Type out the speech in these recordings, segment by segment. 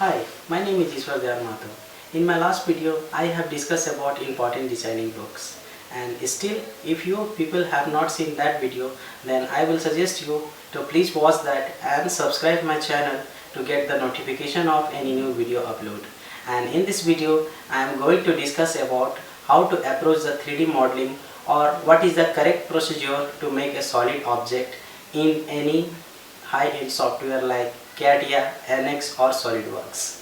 Hi, my name is Ishwar Dayal Mathur. In my last video, I have discussed about important designing books. And still, if you people have not seen that video, then I will suggest you to please watch that and subscribe my channel to get the notification of any new video upload. And in this video, I am going to discuss about how to approach the 3D modeling or what is the correct procedure to make a solid object in any high-end software like CATIA, NX or SolidWorks.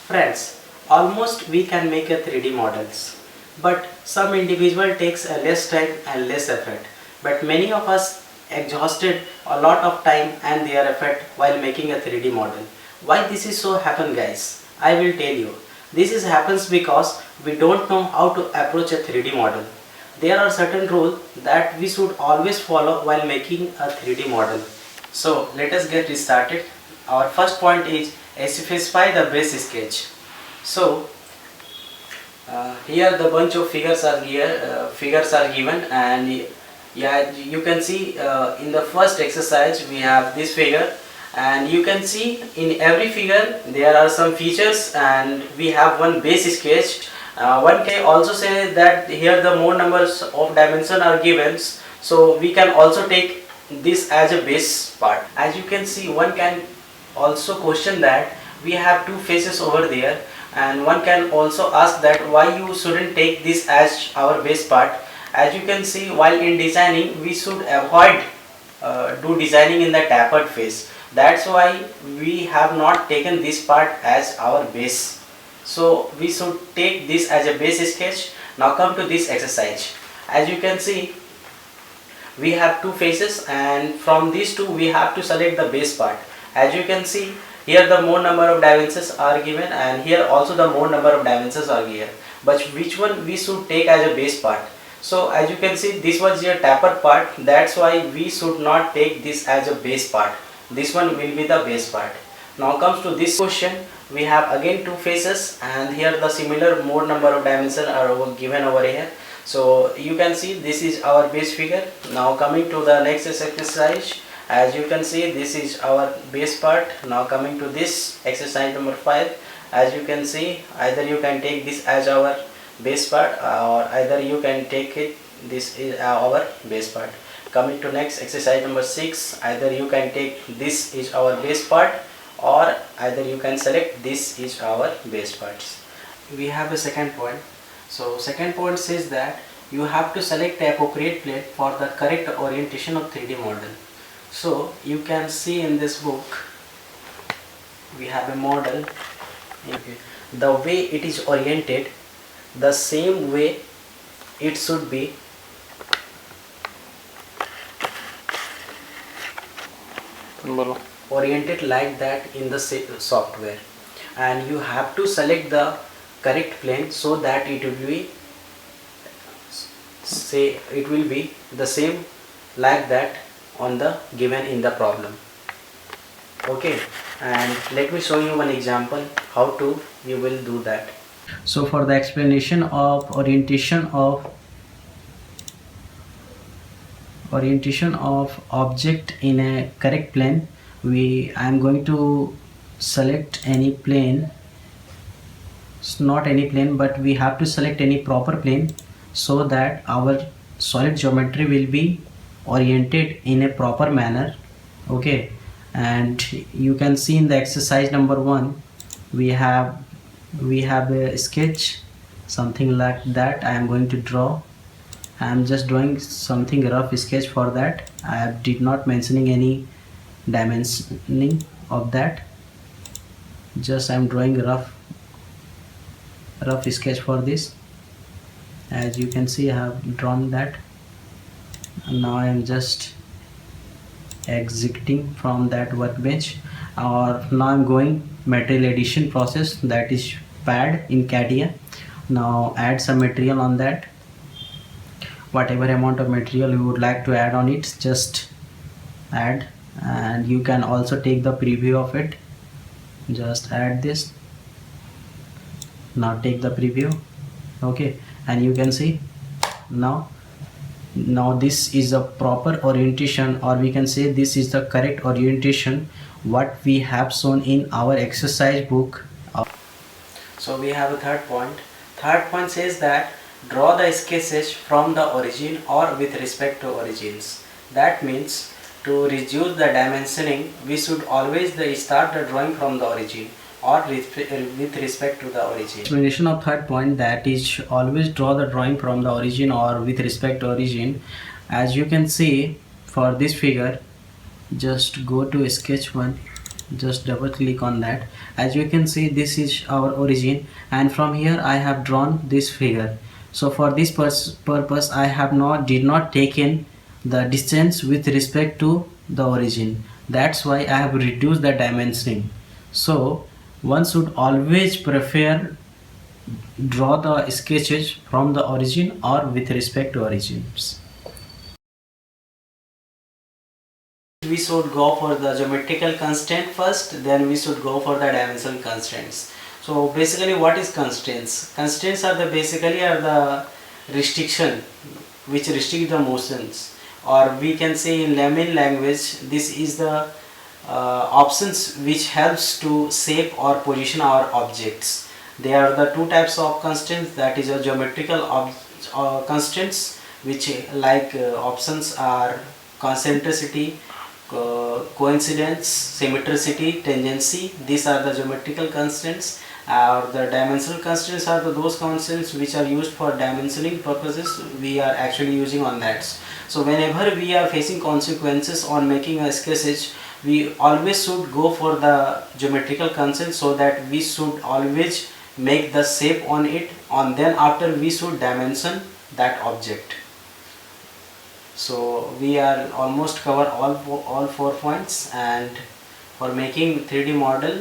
Friends, almost we can make a 3D models, but some individual takes a less time and less effort. But many of us exhausted a lot of time and their effort while making a 3D model. Why this is so happen, guys? I will tell you. This is happens because we don't know how to approach a 3D model. There are certain rules that we should always follow while making a 3D model. So let us get started. Our first point is specify the base sketch. So here the bunch of figures are here. Figures are given, and yeah, you can see in the first exercise we have this figure, and you can see in every figure there are some features, and we have one base sketch. One can also say that here the more numbers of dimension are given, so we can also take this as a base part. As you can see, one can also question that we have two faces over there, and one can also ask that why you shouldn't take this as our base part. As you can see, while in designing we should avoid do designing in the tapered face. That's why we have not taken this part as our base. So we should take this as a base sketch. Now come to this exercise. As you can see, we have two faces, and from these two we have to select the base part. As you can see, here the more number of dimensions are given, and here also the more number of dimensions are given. But which one we should take as a base part? So as you can see, this was your tapered part. That's why we should not take this as a base part. This one will be the base part. Now comes to this question. We have again two faces, and here the similar more number of dimensions are given over here. So you can see this is our base figure. Now coming to the next exercise. As you can see, this is our base part. Now coming to this exercise number 5. As you can see, either you can take this as our base part, or either you can take it this is our base part. Coming to next exercise number 6. Either you can take this is our base part, or either you can select this is our base parts. We have a second point. So second point says that you have to select the appropriate plane for the correct orientation of 3D model. So you can see in this book we have a model. The way it is oriented, the same way it should be oriented like that in the software, and you have to select the correct plane so that it will be the same like that on the given in the problem. Okay, and let me show you one example how to you will do that. So for the explanation of orientation of object in a correct plane, I am going to select any plane. It's not any plane, but we have to select any proper plane so that our solid geometry will be oriented in a proper manner. Okay, and you can see in the exercise number 1 we have a sketch, something like that. I am going to draw. I am just drawing something rough sketch for that. I did not mentioning any dimensioning of that. Just I am drawing rough sketch for this. As you can see, I have drawn that. And now I am just exiting from that workbench, or now I am going material addition process, that is pad in CATIA. Now add some material on that. Whatever amount of material you would like to add on it, just add, and you can also take the preview of it. Just add this. Now take the preview. Okay, and you can see now this is a proper orientation, or we can say this is the correct orientation what we have shown in our exercise book. So we have a third point. Third point says that draw the sketches from the origin or with respect to origins. That means to reduce the dimensioning, we should always start the drawing from the origin or with respect to the origin. Explanation of third point, that is always draw the drawing from the origin or with respect to origin. As you can see for this figure, just go to sketch 1, just double click on that. As you can see, this is our origin, and from here I have drawn this figure. So for this purpose I have did not taken the distance with respect to the origin. That's why I have reduced the dimensioning. So one should always prefer draw the sketches from the origin or with respect to origins. We should go for the geometrical constraint first, then we should go for the dimensional constraints. So basically, what is constraints? Constraints are the restriction which restrict the motions, or we can say in layman language, this is the options which helps to shape or position our objects. There are the two types of constraints, that is a geometrical constraints, which options are concentricity, coincidence, symmetricity, tangency. These are the geometrical constraints. The dimensional constraints are those constraints which are used for dimensioning purposes. We are actually using on that. So whenever we are facing consequences on making a sketch, we always should go for the geometrical constraints, so that we should always make the shape on it, and then after we should dimension that object. So we are almost cover all 4 points, and for making 3D model,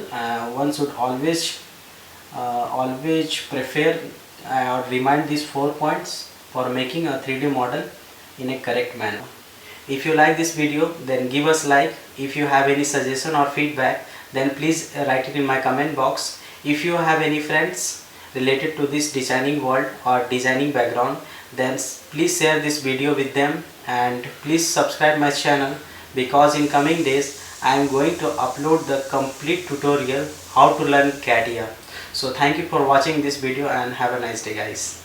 one should always prefer or remind these 4 points for making a 3D model in a correct manner. If you like this video, then give us like. If you have any suggestion or feedback, then please write it in my comment box. If you have any friends related to this designing world or designing background, then please share this video with them, and please subscribe my channel, because in coming days I am going to upload the complete tutorial how to learn CATIA. So thank you for watching this video, and have a nice day, guys.